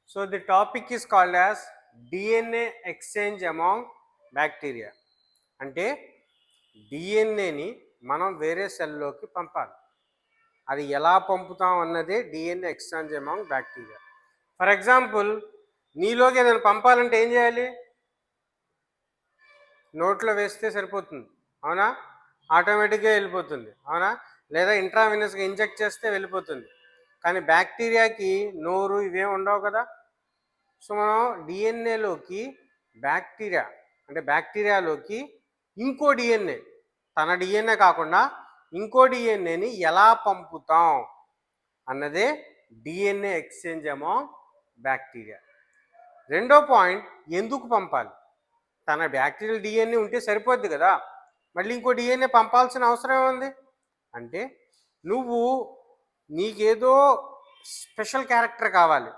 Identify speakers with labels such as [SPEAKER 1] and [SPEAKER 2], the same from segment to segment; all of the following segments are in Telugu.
[SPEAKER 1] So the topic is called as DNA exchange among bacteria. అంటే డిఎన్ఏని మనం వేరే సెల్లోకి పంపాలి. అది ఎలా పంపుతాం అన్నదే DNA exchange among bacteria. For example, నీలోకి ఏదైనా పంపాలంటే ఏం చేయాలి? నోట్లో వేస్తే సరిపోతుంది, అవునా? ఆటోమేటిక్గా వెళ్ళిపోతుంది, అవునా? లేదా ఇంట్రావినస్గా ఇంజెక్ట్ చేస్తే వెళ్ళిపోతుంది. కానీ బ్యాక్టీరియాకి నోరు ఇవేం ఉండవు కదా. సో మనం డిఎన్ఏలోకి బ్యాక్టీరియాలోకి ఇంకో డిఎన్ఏ, తన డిఎన్ఏ కాకుండా ఇంకో డిఎన్ఏని ఎలా పంపుతాం అన్నదే డిఎన్ఏ ఎక్స్చేంజ్ అమాంగ్ బ్యాక్టీరియా. రెండో పాయింట్, ఎందుకు పంపాలి? తన బ్యాక్టీరియల్ డిఎన్ఏ ఉంటే సరిపోద్ది కదా, మళ్ళీ ఇంకో డిఎన్ఏ పంపాల్సిన అవసరం ఏముంది అంటే, నీకేదో స్పెషల్ క్యారెక్టర్ కావాలి,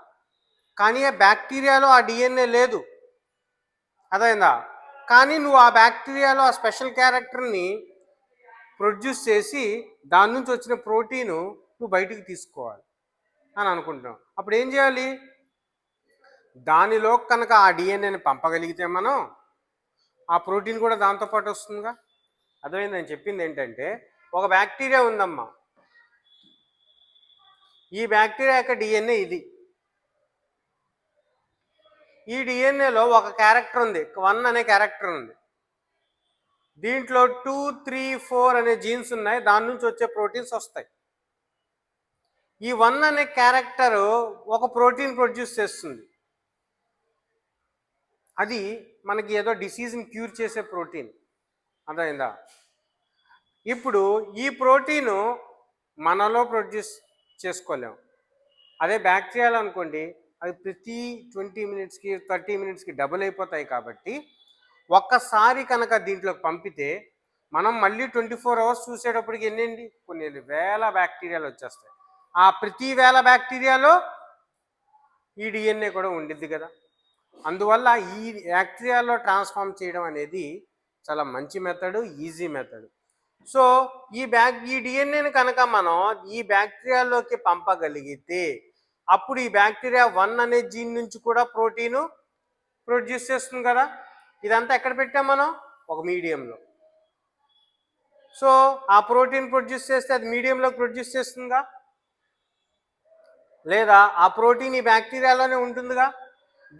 [SPEAKER 1] కానీ ఆ బ్యాక్టీరియాలో ఆ డిఎన్ఏ లేదు, అదైందా? కానీ నువ్వు ఆ బ్యాక్టీరియాలో ఆ స్పెషల్ క్యారెక్టర్ని ప్రొడ్యూస్ చేసి దాని నుంచి వచ్చిన ప్రోటీను నువ్వు బయటికి తీసుకోవాలి అని అనుకుంటున్నావు. అప్పుడు ఏం చేయాలి? దానిలో కనుక ఆ డిఎన్ఏని పంపగలిగితే మనం ఆ ప్రోటీన్ కూడా దాంతోపాటు వస్తుందిగా. అర్థమైంది? నేను చెప్పింది ఏంటంటే, ఒక బ్యాక్టీరియా ఉందమ్మా, ఈ బ్యాక్టీరియా యొక్క డిఎన్ఏ ఇది. ఈ డిఎన్ఏలో ఒక క్యారెక్టర్ ఉంది, 1 అనే క్యారెక్టర్ ఉంది. దీంట్లో 2, 3, 4 అనే జీన్స్ ఉన్నాయి, దాని నుంచి వచ్చే ప్రోటీన్స్ వస్తాయి. ఈ 1 అనే క్యారెక్టరు ఒక ప్రోటీన్ ప్రొడ్యూస్ చేస్తుంది. అది మనకి ఏదో డిసీజ్ని క్యూర్ చేసే ప్రోటీన్, అర్థమైందా? ఇప్పుడు ఈ ప్రోటీను మనలో ప్రొడ్యూస్ చేసుకోలేము. అదే బ్యాక్టీరియాలు అనుకోండి, అది ప్రతి 20 మినిట్స్కి 30 మినిట్స్కి డబుల్ అయిపోతాయి. కాబట్టి ఒక్కసారి కనుక దీంట్లోకి పంపితే మనం మళ్ళీ 24 అవర్స్ చూసేటప్పటికి ఎన్నండి, కొన్ని వేల బ్యాక్టీరియాలు వచ్చేస్తాయి. ఆ ప్రతి వేల బ్యాక్టీరియాలో ఈ డిఎన్ఏ కూడా ఉండిద్ది కదా. అందువల్ల ఈ బ్యాక్టీరియాలో ట్రాన్స్ఫార్మ్ చేయడం అనేది చాలా మంచి మెథడ్, ఈజీ మెథడ్. సో ఈ డిఎన్ఏని కనుక మనం ఈ బ్యాక్టీరియాలోకి పంపగలిగితే అప్పుడు ఈ బ్యాక్టీరియా 1 అనే జీన్ నుంచి కూడా ప్రోటీను ప్రొడ్యూస్ చేస్తుంది కదా. ఇదంతా ఎక్కడ పెట్టాం మనం? ఒక మీడియంలో. సో ఆ ప్రోటీన్ ప్రొడ్యూస్ చేస్తే అది మీడియంలో ప్రొడ్యూస్ చేస్తుందిగా, లేదా ఆ ప్రోటీన్ ఈ బ్యాక్టీరియాలోనే ఉంటుందిగా.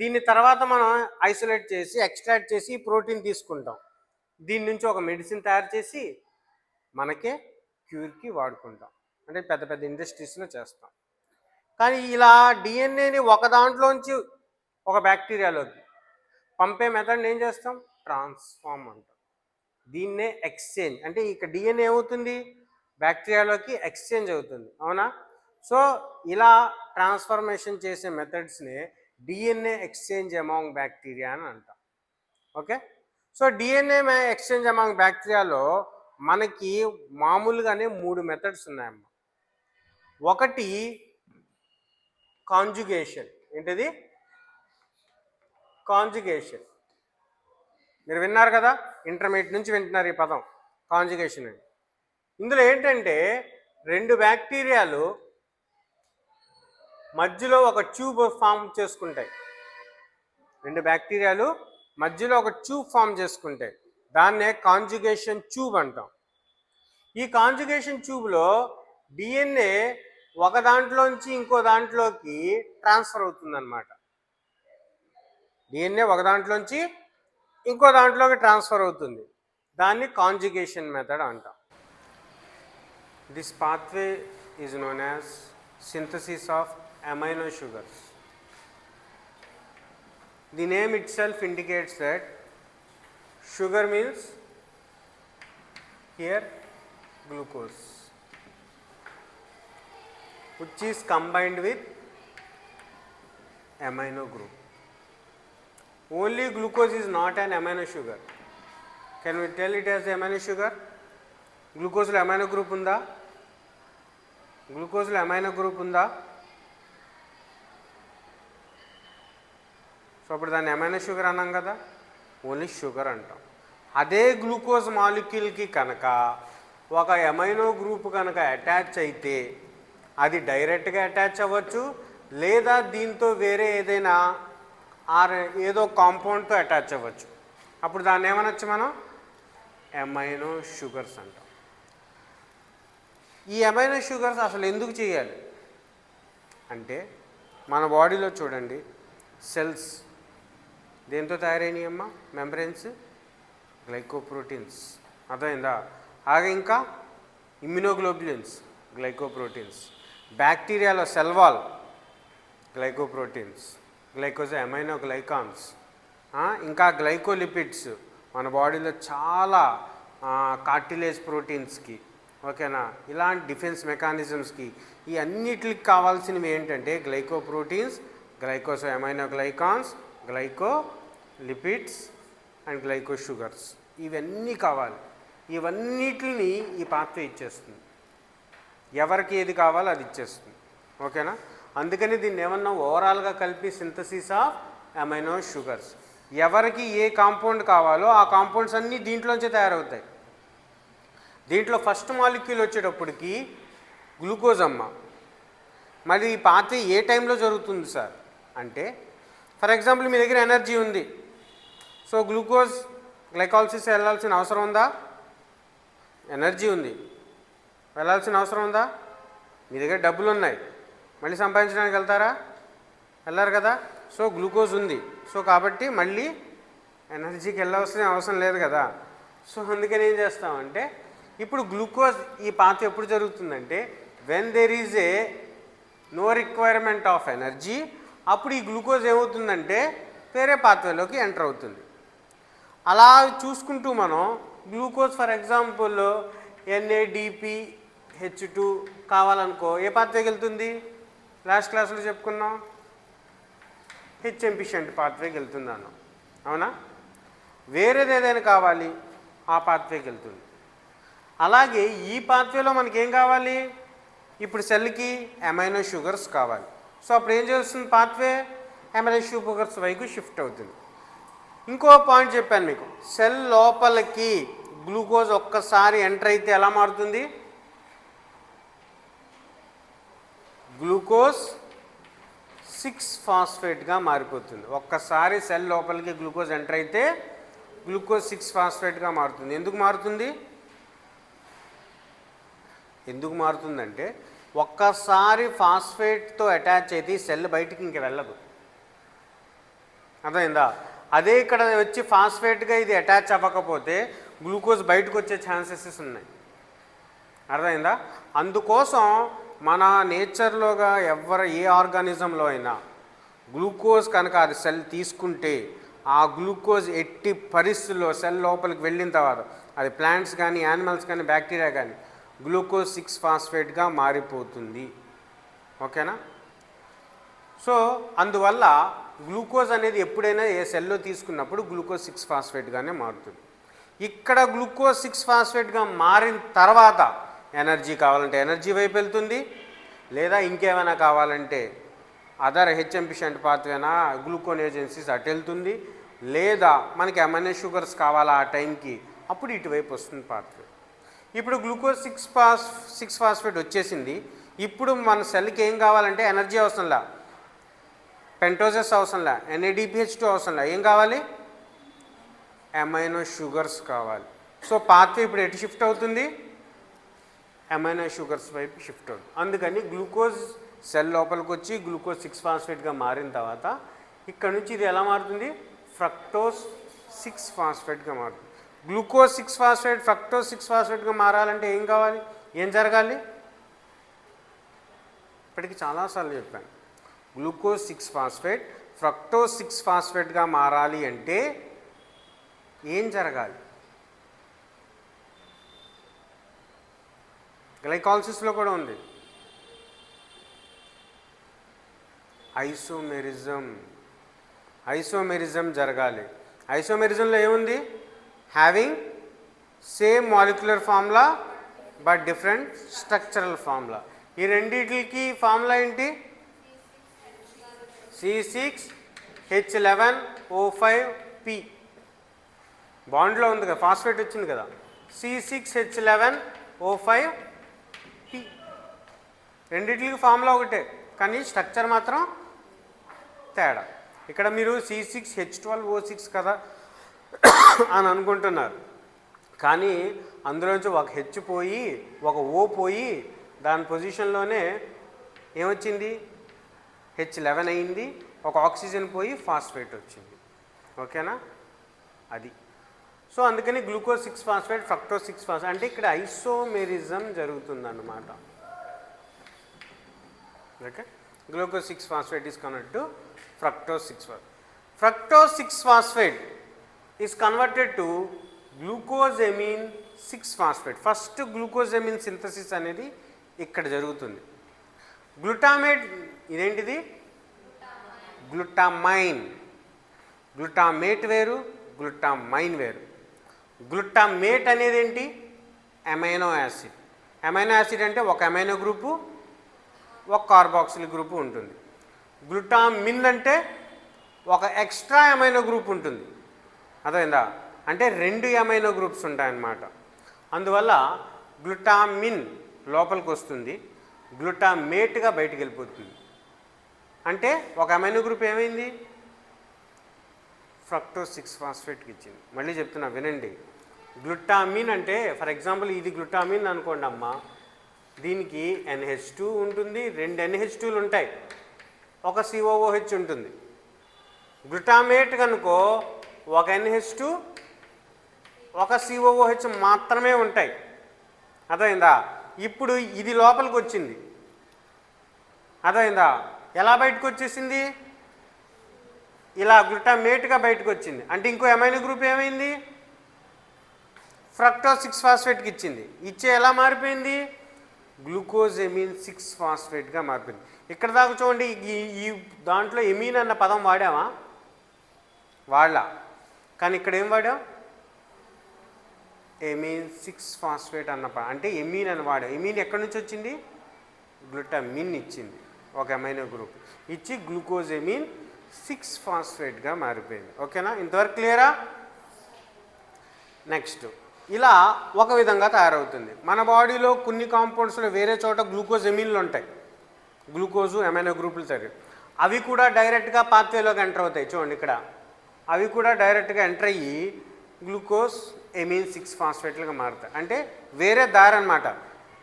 [SPEAKER 1] దీన్ని తర్వాత మనం ఐసోలేట్ చేసి ఎక్స్ట్రాక్ట్ చేసి ఈ ప్రోటీన్ తీసుకుంటాం. దీని నుంచి ఒక మెడిసిన్ తయారు చేసి మనకే క్యూర్కి వాడుకుంటాం, అంటే పెద్ద పెద్ద ఇండస్ట్రీస్లో చేస్తాం. కానీ ఇలా డిఎన్ఏని ఒక దాంట్లోంచి ఒక బ్యాక్టీరియాలోకి పంపే మెథడ్ని ఏం చేస్తాం? ట్రాన్స్ఫార్మ్ అంటాం. దీన్నే ఎక్స్చేంజ్ అంటే, ఇక డిఎన్ఏ ఏమవుతుంది? బ్యాక్టీరియాలోకి ఎక్స్చేంజ్ అవుతుంది, అవునా? సో ఇలా ట్రాన్స్ఫర్మేషన్ చేసే మెథడ్స్ని డిఎన్ఏ ఎక్స్చేంజ్ అమాంగ్ బ్యాక్టీరియా అని అంటాం. Okay. So DNA exchange among బ్యాక్టీరియాలో మనకి మామూలుగానే 3 మెథడ్స్ ఉన్నాయమ్మా. ఒకటి కాంజుగేషన్. ఏంటిది? కాంజుగేషన్. మీరు విన్నారు కదా, ఇంటర్మీడియట్ నుంచి వింటున్నారు ఈ పదం కాంజుగేషన్ అని. ఇందులో ఏంటంటే, 2 బ్యాక్టీరియాలు మధ్యలో ఒక ట్యూబ్ ఫామ్ చేసుకుంటాయి. 2 బ్యాక్టీరియాలు మధ్యలో ఒక ట్యూబ్ ఫామ్ చేసుకుంటాయి. దాన్నే కాంజుగేషన్ ట్యూబ్ అంటాం. ఈ కాంజుగేషన్ ట్యూబ్లో డిఎన్ఏ ఒక దాంట్లోంచి ఇంకో దాంట్లోకి ట్రాన్స్ఫర్ అవుతుందన్నమాట. డిఎన్ఏ ఒక దాంట్లోంచి ఇంకో దాంట్లోకి ట్రాన్స్ఫర్ అవుతుంది. దాన్ని కాంజుగేషన్ మెథడ్ అంటాం. This pathway is known as synthesis of amino sugars. The name it self indicates that sugar means here glucose, which is combined with amino group. Only glucose is not an amino sugar. Can we tell it as amino sugar? Glucose lo amino group unda? Glucose lo amino group unda? So appudu danni amino sugar annam kada, only sugar అంటాం. అదే గ్లూకోజ్ మాలిక్యూల్కి కనుక ఒక అమైనో గ్రూప్ కనుక అటాచ్ అయితే అది డైరెక్ట్గా అటాచ్ అవ్వచ్చు, లేదా దీంతో వేరే ఏదైనా ఏదో కాంపౌండ్తో అటాచ్ అవ్వచ్చు. అప్పుడు దాన్ని ఏమనొచ్చు మనం? అమైనో షుగర్స్ అంటాం. ఈ అమైనో షుగర్స్ అసలు ఎందుకు చేయాలి అంటే, మన బాడీలో చూడండి సెల్స్ దేంతో తయారైనయమ్మా? మెంబ్రెన్స్, గ్లైకోప్రోటీన్స్, అర్థమైందా? అలాగే ఇంకా ఇమ్యునోగ్లోబ్యులిన్స్, గ్లైకోప్రోటీన్స్. బ్యాక్టీరియాలో cell wall, glycoproteins, amino glycans, ఇంకా గ్లైకోలిపిడ్స్ మన బాడీలో చాలా కార్టిలేజ్ ప్రోటీన్స్కి, ఓకేనా, ఇలాంటి డిఫెన్స్ మెకానిజమ్స్కి ఈ అన్నిటికి కావాల్సినవి ఏంటంటే glycoproteins, amino glycans, glycolipids and glyco sugars. ఇవన్నీ కావాలి. ఇవన్నిటిని ఈ పాత్వే ఇచ్చేస్తుంది. ఎవరికి ఏది కావాలో అది ఇచ్చేస్తుంది, ఓకేనా. అందుకని దీన్ని ఏమన్నా ఓవరాల్గా కలిపి సింథసిస్ ఆఫ్ అమైనో షుగర్స్. ఎవరికి ఏ కాంపౌండ్ కావాలో ఆ కాంపౌండ్స్ అన్నీ దీంట్లోంచే తయారవుతాయి. దీంట్లో ఫస్ట్ మాలిక్యూల్ వచ్చేటప్పటికి గ్లూకోజ్ అమ్మ. మరి ఈ పాత్ర ఏ టైంలో జరుగుతుంది సార్ అంటే, ఫర్ ఎగ్జాంపుల్ మీ దగ్గర ఎనర్జీ ఉంది, సో గ్లూకోజ్ గ్లైకాలసిస్ వెళ్ళాల్సిన అవసరం ఉందా? ఎనర్జీ ఉంది, వెళ్ళాల్సిన అవసరం ఉందా? మీ దగ్గర డబ్బులు ఉన్నాయి, మళ్ళీ సంపాదించడానికి వెళ్తారా? వెళ్ళారు కదా. సో గ్లూకోజ్ ఉంది, సో కాబట్టి మళ్ళీ ఎనర్జీకి వెళ్ళాల్సిన అవసరం లేదు కదా. సో అందుకని ఏం చేస్తామంటే, ఇప్పుడు గ్లూకోజ్ ఈ పాత్ర ఎప్పుడు జరుగుతుందంటే, when there is a no requirement of energy, అప్పుడు ఈ గ్లూకోజ్ ఏమవుతుందంటే వేరే పాత్రలోకి ఎంటర్ అవుతుంది. అలా చూసుకుంటూ మనం గ్లూకోజ్ ఫర్ ఎగ్జాంపుల్ NADPH2 కావాలనుకో ఏ పాత్రకి వెళ్తుంది? లాస్ట్ క్లాస్లో చెప్పుకున్నాం, హెచ్ఎంపిషెంట్ పాత్రకి వెళ్తున్నాను, అవునా. వేరేది ఏదైనా కావాలి ఆ పాత్రకి వెళ్తుంది. అలాగే ఈ పాత్రలో మనకేం కావాలి? ఇప్పుడు సెల్కి అమైనో షుగర్స్ కావాలి. సో అప్పుడు ఏం చేస్తుంది పాత్వే? అమైనో షుగర్స్ వైపు షిఫ్ట్ అవుతుంది. ఇంకో పాయింట్ చెప్పాను మీకు, సెల్ లోపలికి గ్లూకోజ్ ఒక్కసారి ఎంటర్ అయితే ఎలా మారుతుంది? గ్లూకోజ్ 6-ఫాస్ఫేట్గా మారిపోతుంది. ఒక్కసారి సెల్ లోపలికి గ్లూకోజ్ ఎంటర్ అయితే గ్లూకోజ్ 6-ఫాస్ఫేట్గా మారుతుంది. ఎందుకు మారుతుందంటే ఒక్కసారి ఫాస్ఫేట్తో అటాచ్ అయితే సెల్ బయటికి ఇంక వెళ్ళదు, అర్థమైందా? అదే ఇక్కడ వచ్చి ఫాస్ఫేట్గా ఇది అటాచ్ అవ్వకపోతే గ్లూకోజ్ బయటకు వచ్చే ఛాన్సెస్ ఉన్నాయి, అర్థమైందా? అందుకోసం మన నేచర్లోగా ఏ ఆర్గానిజంలో అయినా గ్లూకోజ్ కనుక అది సెల్ తీసుకుంటే ఆ గ్లూకోజ్ ఎట్టి పరిస్థితుల్లో సెల్ లోపలికి వెళ్ళిన తర్వాత అది ప్లాంట్స్ కానీ యానిమల్స్ కానీ బ్యాక్టీరియా కానీ గ్లూకోజ్ 6-ఫాస్ఫేట్గా మారిపోతుంది, ఓకేనా. సో అందువల్ల గ్లూకోజ్ అనేది ఎప్పుడైనా ఏ సెల్లో తీసుకున్నప్పుడు గ్లూకోజ్ 6-ఫాస్ఫేట్గానే మారుతుంది. ఇక్కడ గ్లూకోజ్ 6-ఫాస్ఫేట్గా మారిన తర్వాత ఎనర్జీ కావాలంటే ఎనర్జీ వైపు వెళ్తుంది, లేదా ఇంకేమైనా కావాలంటే అదర్ హెచ్ఎంపిషెంట్ పాత్వేనా గ్లూకోనేజెన్సీస్ అటు వెళ్తుంది, లేదా మనకి అమైనో షుగర్స్ కావాలా ఆ టైంకి, అప్పుడు ఇటువైపు వస్తుంది పాత్వే. ఇప్పుడు గ్లూకోజ్ 6-ఫాస్ఫేట్ వచ్చేసింది. ఇప్పుడు మన సెల్కి ఏం కావాలంటే ఎనర్జీ అవసరంలా, పెంటోజెస్ అవసరంలా, NADPH2 అవసరంలా, ఏం కావాలి? అమైనో షుగర్స్ కావాలి. సో పాత్వే ఇప్పుడు ఎటు షిఫ్ట్ అవుతుంది? అమైనో షుగర్స్ వైపు షిఫ్ట్ అవుతుంది. అందుకని గ్లూకోజ్ సెల్ లోపలికి వచ్చి గ్లూకోజ్ 6-ఫాస్ఫేట్గా మారిన తర్వాత ఇక్కడ నుంచి ఇది ఎలా మారుతుంది? ఫ్రక్టోజ్ 6-ఫాస్ఫేట్గా మారుతుంది. గ్లూకోజ్ 6-ఫాస్ఫేట్ ఫ్రక్టోజ్ 6-ఫాస్ఫేట్గా మారాలంటే ఏం కావాలి? ఏం జరగాలి? ఇప్పటికి చాలాసార్లు చెప్పాను, గ్లూకోజ్ 6-ఫాస్ఫేట్ ఫ్రక్టోజ్ 6-ఫాస్ఫేట్గా మారాలి అంటే ఏం జరగాలి? గ్లైకాలసిస్లో కూడా ఉంది, ఐసోమెరిజం జరగాలి. ఐసోమెరిజంలో ఏముంది? Having same molecular formula but different structural formula. ఈ రెండింటికి ఫార్ములా ఏంటి? C6H11O5P. బాండ్లో ఉంది కదా, ఫాస్ఫేట్ వచ్చింది కదా, C6H11O5P. రెండింటికి ఫార్ములా ఒకటే, కానీ స్ట్రక్చర్ మాత్రం తేడా. ఇక్కడ మీరు C6H12O6 కదా అని అనుకుంటున్నారు, కానీ అందులోంచి ఒక హెచ్ పోయి ఒక ఓ పోయి దాని పొజిషన్లోనే ఏమొచ్చింది, H11 అయింది, ఒక ఆక్సిజన్ పోయి ఫాస్ఫేట్ వచ్చింది. ఓకేనా, అది. సో అందుకని గ్లూకోజ్ 6 ఫాస్ఫేట్, ఫ్రక్టోజ్ 6 ఫాస్ఫేట్ అంటే ఇక్కడ ఐసోమెరిజం జరుగుతుందన్నమాట. Okay, glucose 6 phosphate is converted to fructose 6 phosphate. Fructose 6 phosphate is converted to glucosamine 6 phosphate. First glucosamine synthesis అనేది ఇక్కడ జరుగుతుంది. గ్లూటామేట్ ఇదేంటిది, గ్లూటామైన్. గ్లూటామేట్ వేరు, గ్లూటామైన్ వేరు. గ్లూటామేట్ అనేది ఏంటి, అమైనో యాసిడ్. అమైనో యాసిడ్ అంటే ఒక అమైనో గ్రూపు ఒక కార్బాక్సిల్ గ్రూపు ఉంటుంది. గ్లూటామిన్ అంటే ఒక ఎక్స్ట్రా అమైనో గ్రూప్ ఉంటుంది. అర్థమైందా, అంటే 2 అమైనో గ్రూప్స్ ఉంటాయన్నమాట. అందువల్ల గ్లూటామిన్ లోపలికి వస్తుంది, గ్లూటామేట్గా బయటికి వెళ్ళిపోతుంది. అంటే ఒక అమైనో గ్రూప్ ఏమైంది, ఫ్రక్టోజ్ 6 ఫాస్ఫేట్కి ఇచ్చింది. మళ్ళీ చెప్తున్నా వినండి. గ్లూటామిన్ అంటే ఫర్ ఎగ్జాంపుల్ ఇది గ్లూటామిన్ అనుకోండి అమ్మ, దీనికి NH2 ఉంటుంది, 2 NH2లు ఉంటాయి, ఒక COOH ఉంటుంది. గ్లూటామేట్ కనుకో ఒక NH2 ఒక COOH మాత్రమే ఉంటాయి. అర్థమైందా, ఇప్పుడు ఇది లోపలికి వచ్చింది. అర్థమైందా, ఎలా బయటకు వచ్చేసింది, ఇలా గ్లూటామేట్గా బయటకు వచ్చింది. అంటే ఇంకో అమైనో గ్రూప్ ఏమైంది, ఫ్రక్టోజ్ 6 ఫాస్ఫేట్కి ఇచ్చింది. ఇచ్చే ఎలా మారిపోయింది, గ్లూకోజెమిన్ 6 ఫాస్ఫేట్గా మారిపోయింది. ఇక్కడ దాకా చూడండి, ఈ దాంట్లో ఎమీన్ అన్న పదం వాడామా, వాడలా, కానీ ఇక్కడ ఏం వాడాం, ఎమీన్ 6 ఫాస్ఫేట్ అన్న అంటే ఎమీన్ అని వాడాం. ఎమీన్ ఎక్కడి నుంచి వచ్చింది, గ్లూటామిన్ ఇచ్చింది, ఒక అమైనో గ్రూప్ ఇచ్చి గ్లూకోజెమిన్ 6 ఫాస్ఫేట్గా మారిపోయింది. ఓకేనా, ఇంతవరకు క్లియరా. నెక్స్ట్ ఇలా ఒక విధంగా తయారవుతుంది. మన బాడీలో కొన్ని కాంపౌండ్స్లో వేరే చోట గ్లూకోజెమిన్లు ఉంటాయి, గ్లూకోజు అమైనో గ్రూపులు తయారు, అవి కూడా డైరెక్ట్గా పాత్వేలోకి ఎంటర్ అవుతాయి. చూడండి ఇక్కడ, అవి కూడా డైరెక్ట్గా ఎంటర్ అయ్యి గ్లూకోజ్ ఎమిన్ 6 ఫాస్ఫేట్లుగా మారుతాయి. అంటే వేరే దారి అన్నమాట.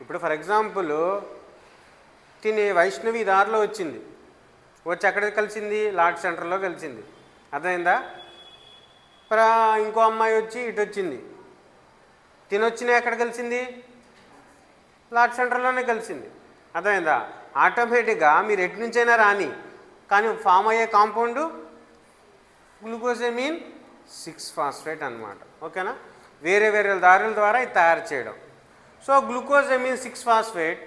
[SPEAKER 1] ఇప్పుడు ఫర్ ఎగ్జాంపుల్ వైష్ణవి దారిలో వచ్చింది, వచ్చి ఎక్కడికి కలిసింది, లార్డ్ సెంటర్లో కలిసింది. అర్థమైందా, ఇంకో అమ్మాయి వచ్చి ఇటు వచ్చింది, తినొచ్చిన ఎక్కడ కలిసింది, లార్డ్ సెంటర్లోనే కలిసింది. అర్థమైందా, ఆటోమేటిక్గా మీరు ఎటు నుంచైనా రాని, కానీ ఫామ్ అయ్యే కాంపౌండ్ గ్లూకోజెమిన్ 6 ఫాస్ఫేట్ అన్నమాట. ఓకేనా, వేరే వేరే దారుల ద్వారా ఇది తయారు చేయడం. So glucosamine 6 phosphate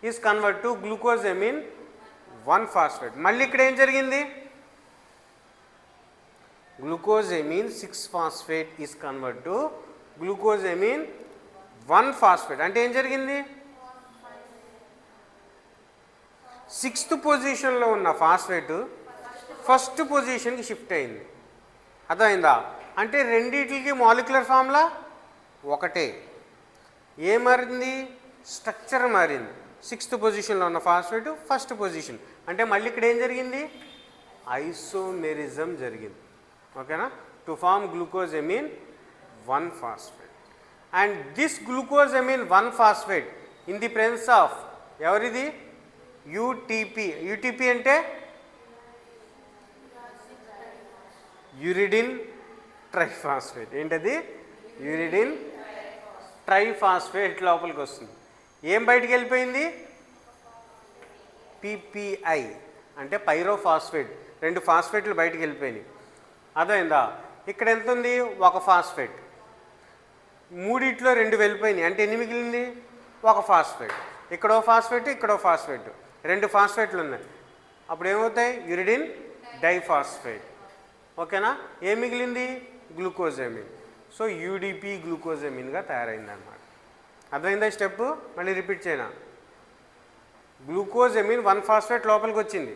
[SPEAKER 1] is convert to glucosamine 1 phosphate. మళ్ళీ ఇక్కడ ఏం జరిగింది, glucosamine 6 phosphate is convert to glucosamine 1 phosphate. అంటే ఏం జరిగింది, 6th పొజిషన్లో ఉన్న ఫాస్ఫేట్ ఫస్ట్ పొజిషన్కి షిఫ్ట్ అయింది. అర్థమైందా, అంటే రెండింటికి మాలిక్యులర్ ఫార్ములా ఒకటే. ఏ మారింది, స్ట్రక్చర్ మారింది. 6th పొజిషన్లో ఉన్న ఫాస్ఫేట్ ఫస్ట్ పొజిషన్, అంటే మళ్ళీ ఇక్కడ ఏం జరిగింది, ఐసోమెరిజం జరిగింది. ఓకేనా, to form glucosamine 1 phosphate. And this glucosamine 1 phosphate in the presence of ఎవరిది, యూటీపీ. యూటీపీ అంటే యూరిడిన్ ట్రైఫాస్ఫేట్. ఏంటది, యూరిడిన్ ట్రైఫాస్ఫేట్ లోపలికి వస్తుంది. ఏం బయటికి వెళ్ళిపోయింది, పిపిఐ అంటే పైరోఫాస్ఫేట్. 2 ఫాస్ఫేట్లు బయటికి వెళ్ళిపోయినాయి. అర్థమైందా, ఇక్కడ ఎంత ఉంది, 1 ఫాస్ఫేట్, 3 2 వెళ్ళిపోయినాయి. అంటే ఎన్ని మిగిలింది, 1 ఫాస్ఫేట్. ఇక్కడో ఫాస్ఫేట్, ఇక్కడో ఫాస్ఫేట్, 2 ఫాస్ఫేట్లు ఉన్నాయి. అప్పుడు ఏమవుతాయి, యూరిడిన్ డైఫాస్ఫేట్. ఓకేనా, ఏం మిగిలింది, గ్లూకోజెమిన్. సో యూడిపి గ్లూకోజెమిన్గా తయారైంది అన్నమాట. అర్థమైందా స్టెప్, మళ్ళీ రిపీట్ చేయనా. గ్లూకోజెమిన్ 1 ఫాస్ఫేట్ లోపలికి వచ్చింది,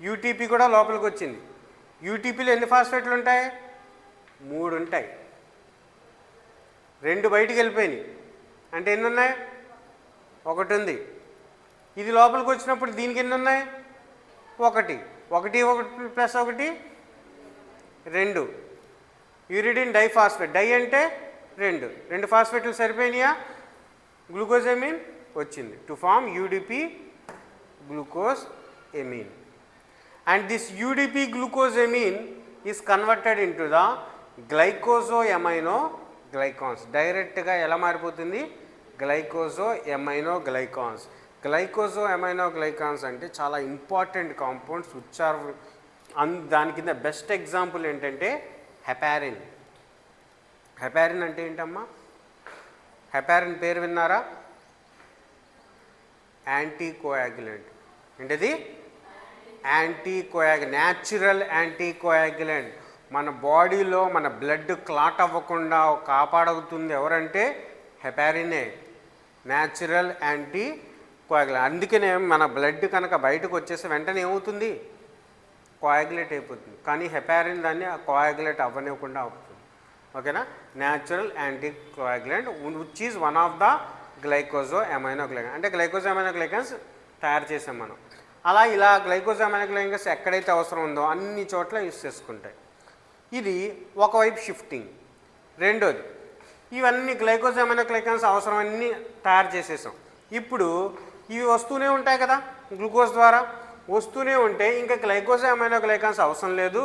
[SPEAKER 1] యూటీపీ కూడా లోపలికి వచ్చింది. యూటీపీలో ఎన్ని ఫాస్ఫేట్లు ఉంటాయి, 3 ఉంటాయి. 2 బయటికి వెళ్ళిపోయినాయి. అంటే ఎన్ని ఉన్నాయి, 1 ఉంది. ఇది లోపలికి వచ్చినప్పుడు దీనికి ఎన్ని ఉన్నాయి? ఒకటి ప్లస్ ఒకటి 2. Uridine diphosphate. డై అంటే 2 ఫాస్ఫేట్లు సరిపోయినాయా? గ్లూకోజ్ ఎమీన్ వచ్చింది to form UDP glucose amine. And this UDP glucose amine is converted into the glycosaminoglycans. డైరెక్ట్గా ఎలా మారిపోతుంది? గ్లైకోజో ఎమైనో గ్లైకాన్స్. గ్లైకోజో ఎమైనో గ్లైకాన్స్ అంటే చాలా ఇంపార్టెంట్ కాంపౌండ్స్. దాని కింద బెస్ట్ ఎగ్జాంపుల్ ఏంటంటే హెపారిన్. హెపారిన్ అంటే ఏంటమ్మా? హెపారిన్ పేరు విన్నారా? యాంటీకోయాగ్యులెంట్. ఏంటది? న్యాచురల్ యాంటీకోయాగ్యులెంట్. మన బాడీలో మన బ్లడ్ క్లాట్ అవ్వకుండా కాపాడుతుంది ఎవరంటే హెపారినే, న్యాచురల్ యాంటీకోయాగ్యులెంట్. అందుకనే మన బ్లడ్ కనుక బయటకు వచ్చేసి వెంటనే ఏమవుతుంది? కోయాగ్యులేట్ అయిపోతుంది. కానీ హెపారిన్ దాన్ని కోయాగ్యులేట్ అవ్వనివ్వకుండా అవుతుంది. ఓకేనా? Natural anticoagulant which is one of the glycosaminoglycans. అంటే గ్లైకోజో ఎమైనో గ్లైకాన్స్ తయారు చేసాం మనం. అలా ఇలా గ్లైకోజో ఎమైనో గ్లైకాన్స్ ఎక్కడైతే అవసరం ఉందో అన్ని చోట్ల యూస్ చేసుకుంటాయి. ఇది ఒకవైపు షిఫ్టింగ్. రెండోది, ఇవన్నీ గ్లైకోజో ఎమైనో గ్లైకాన్స్ అవసరమన్నీ తయారు చేసేసాం. ఇప్పుడు ఇవి వస్తూనే ఉంటాయి కదా, గ్లూకోజ్ ద్వారా వస్తూనే ఉంటే ఇంకా గ్లైకోజో ఎమైనో గ్లైకాన్స్ అవసరం లేదు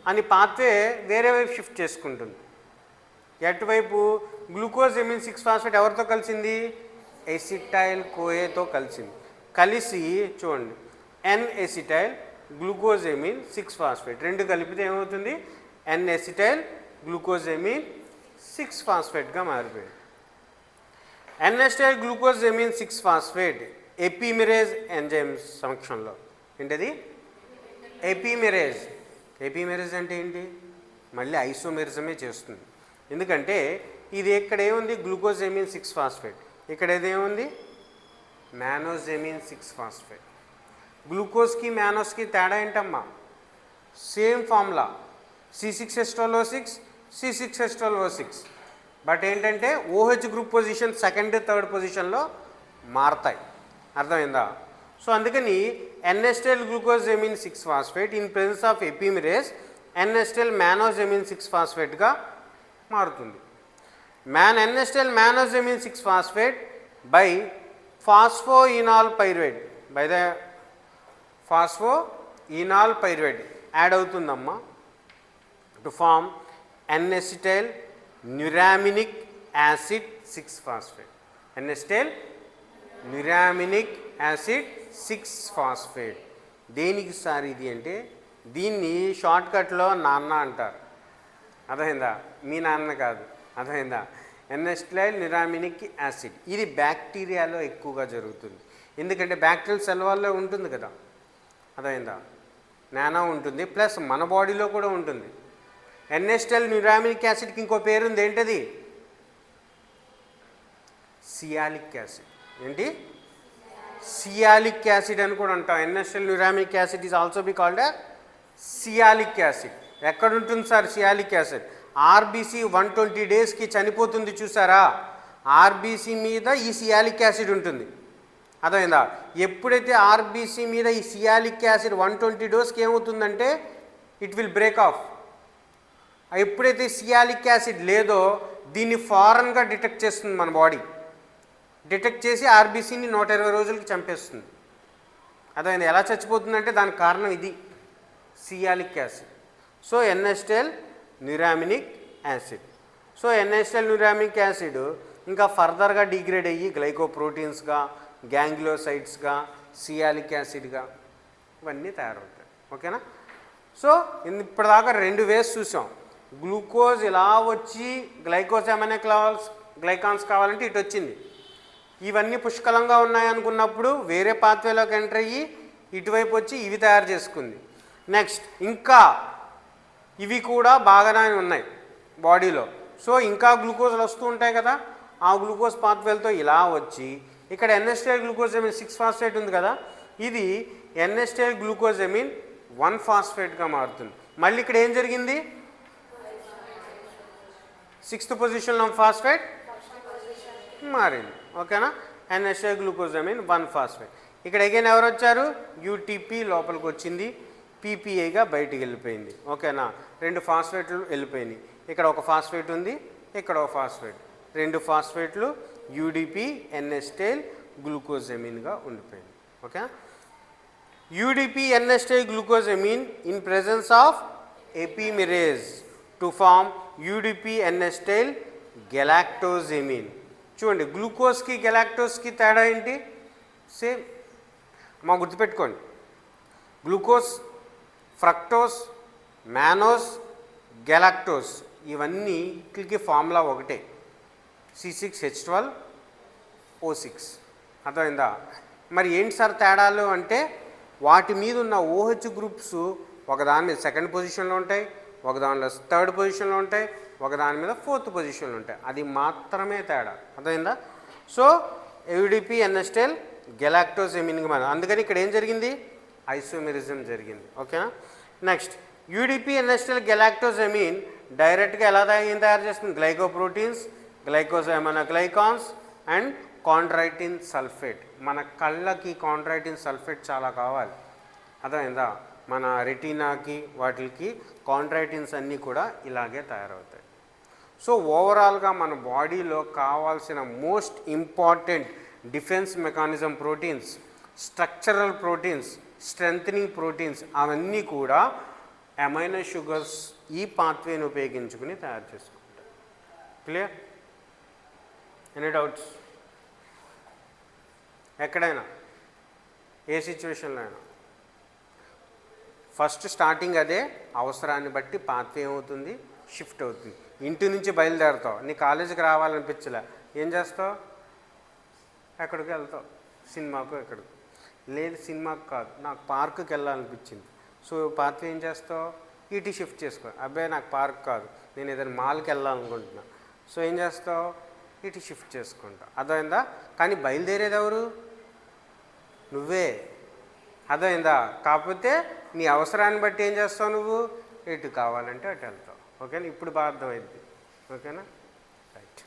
[SPEAKER 1] అని పాత్వే వేరే వైపు షిఫ్ట్ చేసుకుంటుంది. ఎటువైపు? గ్లూకోజ్ ఎమిన్ 6 ఫాస్ఫేట్ ఎవరితో కలిసింది? ఎసిటైల్ కోఏతో కలిసింది. కలిసి చూడండి, N acetyl glucose amine 6 phosphate 2 కలిపితే ఏమవుతుంది? ఎన్ ఎసిటైల్ గ్లూకోజ్ ఎమిన్ 6 ఫాస్ఫేట్గా మారిపోయింది. N acetyl glucose amine 6 phosphate epimerase enzyme సమక్షంలో ఏంటది? ఎపిమిరేజ్. ఎపిమిరేజ్ అంటే ఏంటి? మళ్ళీ ఐసోమెరిజమే చేస్తుంది. ఎందుకంటే ఇది ఇక్కడ ఏముంది? Glucose amine 6 phosphate. ఇక్కడ ఏదేముంది? Mannosamine 6 phosphate. గ్లూకోజ్కి మ్యానోస్కి తేడా ఏంటమ్మా? Same formula, C6H12O6 C6H12O6. But ఏంటంటే OH group position second third పొజిషన్లో మారతాయి. అర్థమైందా? సో అందుకని N acetyl glucose amine 6 phosphate in presence of epimerase N acetyl mannosamine 6 ఫాస్ఫేట్గా మారుతుంది. N acetyl mannosamine 6 phosphate by phosphoenol pyruvate, by the phosphoenol pyruvate add అవుతుందమ్మా to form N acetyl neuraminic acid 6 phosphate. N acetyl neuraminic acid 6 phosphate. దేనికి సార్ ఇది అంటే దీన్ని షార్ట్కట్లో నాన్న అంటారు. అర్థమైందా? మీ నాన్న కాదు. అర్థమైందా? ఎన్ఎసిటైల్ న్యూరామినిక్ యాసిడ్. ఇది బ్యాక్టీరియాలో ఎక్కువగా జరుగుతుంది. ఎందుకంటే బ్యాక్టీరియల్ సెల్ వల్ల ఉంటుంది కదా. అర్థమైందా? నానో ఉంటుంది, ప్లస్ మన బాడీలో కూడా ఉంటుంది. ఎన్ఎసిటైల్ న్యూరామినిక్ యాసిడ్కి ఇంకో పేరుంది. ఏంటది? Sialic acid. ఏంటి? సియాలిక్ యాసిడ్ అని కూడా అంటాం. N acetyl neuraminic acid is also be called sialic acid. ఎక్కడ ఉంటుంది సార్ సియాలిక్ యాసిడ్? ఆర్బీసీ 120 డేస్కి చనిపోతుంది చూసారా, ఆర్బీసీ మీద ఈ సియాలిక్ యాసిడ్ ఉంటుంది. అర్థమైందా? ఎప్పుడైతే ఆర్బీసీ మీద ఈ సియాలిక్ యాసిడ్ 120 డోస్కి ఏమవుతుందంటే ఇట్ విల్ బ్రేక్ ఆఫ్. ఎప్పుడైతే సియాలిక్ యాసిడ్ లేదో దీన్ని ఫారెన్గా డిటెక్ట్ చేస్తుంది మన బాడీ. డిటెక్ట్ చేసి ఆర్బీసీని 120 రోజులకి చంపేస్తుంది. అర్థమైంది? ఎలా చచ్చిపోతుందంటే దానికి కారణం ఇది, sialic acid. So N acetyl neuraminic acid. So N acetyl neuraminic acid ఇంకా ఫర్దర్గా డిగ్రేడ్ అయ్యి గ్లైకోప్రోటీన్స్గా, గ్యాంగ్లియోసైడ్స్గా, సియాలిక్ యాసిడ్గా ఇవన్నీ తయారవుతాయి. ఓకేనా? సో ఇప్పటిదాకా 2 వేస్ చూసాం. గ్లూకోజ్ ఇలా వచ్చి గ్లైకోజ్ ఎమైనో గ్లైకాన్స్ కావాలంటే ఇటు వచ్చింది. ఇవన్నీ పుష్కలంగా ఉన్నాయనుకున్నప్పుడు వేరే పాత్వేలోకి ఎంటర్ అయ్యి ఇటువైపు వచ్చి ఇవి తయారు చేసుకుంది. నెక్స్ట్ ఇంకా ఇవి కూడా బాగానే ఉన్నాయి బాడీలో. సో ఇంకా గ్లూకోజ్లు వస్తూ ఉంటాయి కదా, ఆ గ్లూకోజ్ పాత్వేలతో ఇలా వచ్చి ఇక్కడ ఎన్ఎసిటైల్ గ్లూకోజ్ ఎమిన్ 6 ఫాస్ఫేట్ ఉంది కదా, ఇది ఎన్ఎసిటైల్ గ్లూకోజ్ ఎమిన్ 1 ఫాస్ఫేట్గా మారుతుంది. మళ్ళీ ఇక్కడ ఏం జరిగింది? 6th పొజిషన్లో ఫాస్ఫేట్ మారింది. ఓకేనా? ఎన్ఎసిటైల్ గ్లూకోజ్ ఎమిన్ 1 ఫాస్ఫేట్. ఇక్కడ అగైన్ ఎవరు వచ్చారు, యూటీపీ లోపలికి వచ్చింది, పీపీఐగా బయటికి వెళ్ళిపోయింది. ఓకేనా, 2 ఫాస్ఫేట్లు వెళ్ళిపోయినాయి. ఇక్కడ ఒక ఫాస్ఫేట్ ఉంది, ఇక్కడ ఒక ఫాస్ఫేట్, 2 ఫాస్ఫేట్లు యూడిపి ఎన్ఎస్టైల్ గ్లూకోజెమిన్గా ఉండిపోయింది. Okay, UDP N acetyl glucosamine in presence of epimerase to form UDP N acetyl galactosamine. చూడండి, గ్లూకోజ్కి గెలాక్టోజ్కి తేడా ఏంటి? సేమ్. మా గుర్తుపెట్టుకోండి, గ్లూకోజ్, ఫ్రక్టోస్, మ్యానోస్, గెలాక్టోస్ ఇవన్నీ వీటికి ఫార్ములా ఒకటే, C6H12O6. అర్థమైందా? మరి ఏంటి సార్ తేడాలు అంటే, వాటి మీద ఉన్న OH గ్రూప్స్ ఒకదాని మీద 2nd పొజిషన్లో ఉంటాయి, ఒక దానిలో 3rd పొజిషన్లో ఉంటాయి, ఒక దాని మీద 4th పొజిషన్లో ఉంటాయి. అది మాత్రమే తేడా. అర్థమైందా? సో యూడిపి ఎన్ఎస్టైల్ గెలాక్టోజెమిన్గా మనం, అందుకని ఇక్కడ ఏం జరిగింది, ఐసోమెరిజం జరిగింది. ఓకేనా. నెక్స్ట్, యూడిపి ఎన్ఎస్టైల్ గెలాక్టోజెమిన్ డైరెక్ట్గా ఎలా తయారు చేస్తుంది, గ్లైకోప్రోటీన్స్, గ్లైకాన్స్ అండ్ కాండ్రైటిన్ సల్ఫేట్. మన కళ్ళకి కాండ్రైటిన్ సల్ఫేట్ చాలా కావాలి. అర్థమైందా? మన రెటీనాకి వాటికి కాండ్రైటిన్స్ అన్నీ కూడా ఇలాగే తయారవుతాయి. సో ఓవరాల్గా మన బాడీలో కావాల్సిన most important defence mechanism proteins, structural proteins, strengthening proteins అవన్నీ కూడా అమైనో షుగర్స్ ఈ పాత్వేని ఉపయోగించుకుని తయారు చేసుకుంటారు. క్లియర్? Any doubts? ఎక్కడైనా ఏ సిచ్యువేషన్లో అయినా ఫస్ట్ స్టార్టింగ్ అదే, అవసరాన్ని బట్టి పాత్వే ఏమవుతుంది, షిఫ్ట్ అవుతుంది. ఇంటి నుంచి బయలుదేరుతావు, నీ కాలేజీకి రావాలనిపించలే, ఏం చేస్తావు, ఎక్కడికి వెళ్తావు, సినిమాకు. ఎక్కడికి లేదు, సినిమాకు కాదు, నాకు పార్కుకి వెళ్ళాలనిపించింది. సో పాత్వే ఏం చేస్తావు, ఇటు షిఫ్ట్ చేసుకో. అబ్బాయి నాకు పార్క్ కాదు, నేను ఏదైనా మాల్కి వెళ్ళాలనుకుంటున్నా. సో ఏం చేస్తావు, ఇటు షిఫ్ట్ చేసుకుంటా. అర్థమైందా? కానీ బయలుదేరేది ఎవరు, నువ్వే. అర్థమైందా? కాకపోతే నీ అవసరాన్ని బట్టి ఏం చేస్తావు, నువ్వు ఎటు కావాలంటే అటు వెళ్తావు. ఓకేనా? ఇప్పుడు బాగా అర్థమైంది. ఓకేనా? రైట్.